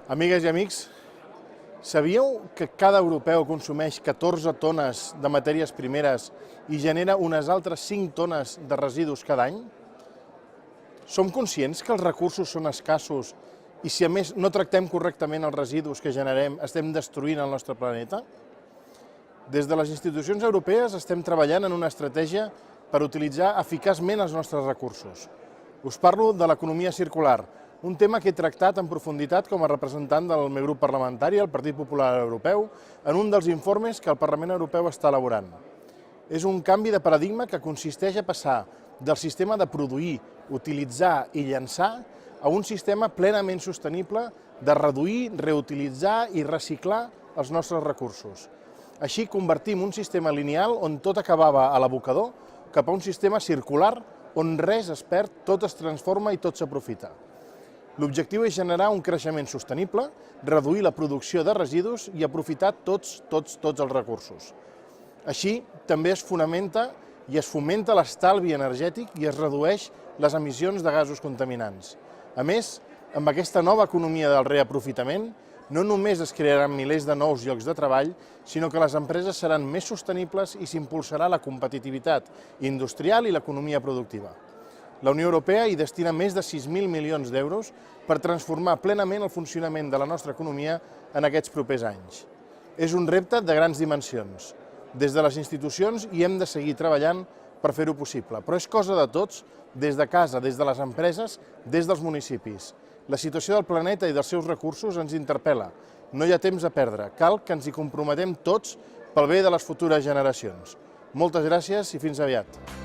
Amigues i amics, sabíeu que cada europeu consumeix 14 tones de matèries primeres i genera unes altres 5 tones de residus cada any? Som conscients que els recursos són escassos i si a més no tractem correctament els residus que generem, estem destruint el nostre planeta? Des de les institucions europees estem treballant en una estratègia per utilitzar eficaçment els nostres recursos. Us parlo de l'economia circular, un tema que he tractat en profunditat com a representant del meu grup parlamentari, el Partit Popular Europeu, en un dels informes que el Parlament Europeu està elaborant. És un canvi de paradigma que consisteix a passar del sistema de produir, utilitzar i llançar a un sistema plenament sostenible de reduir, reutilitzar i reciclar els nostres recursos. Així convertim un sistema lineal on tot acabava a l'abocador cap a un sistema circular on res es perd, tot es transforma i tot s'aprofita. L'objectiu és generar un creixement sostenible, reduir la producció de residus i aprofitar tots els recursos. Així, també es fonamenta i es fomenta l'estalvi energètic i es redueix les emissions de gasos contaminants. A més, amb aquesta nova economia del reaprofitament, no només es crearan milers de nous llocs de treball, sinó que les empreses seran més sostenibles i s'impulsarà la competitivitat industrial i l'economia productiva. La Unió Europea hi destina més de 6.000 milions d'euros per transformar plenament el funcionament de la nostra economia en aquests propers anys. És un repte de grans dimensions. Des de les institucions hi hem de seguir treballant per fer-ho possible, però és cosa de tots, des de casa, des de les empreses, des dels municipis. La situació del planeta i dels seus recursos ens interpel·la. No hi ha temps a perdre. Cal que ens hi comprometem tots pel bé de les futures generacions. Moltes gràcies i fins aviat.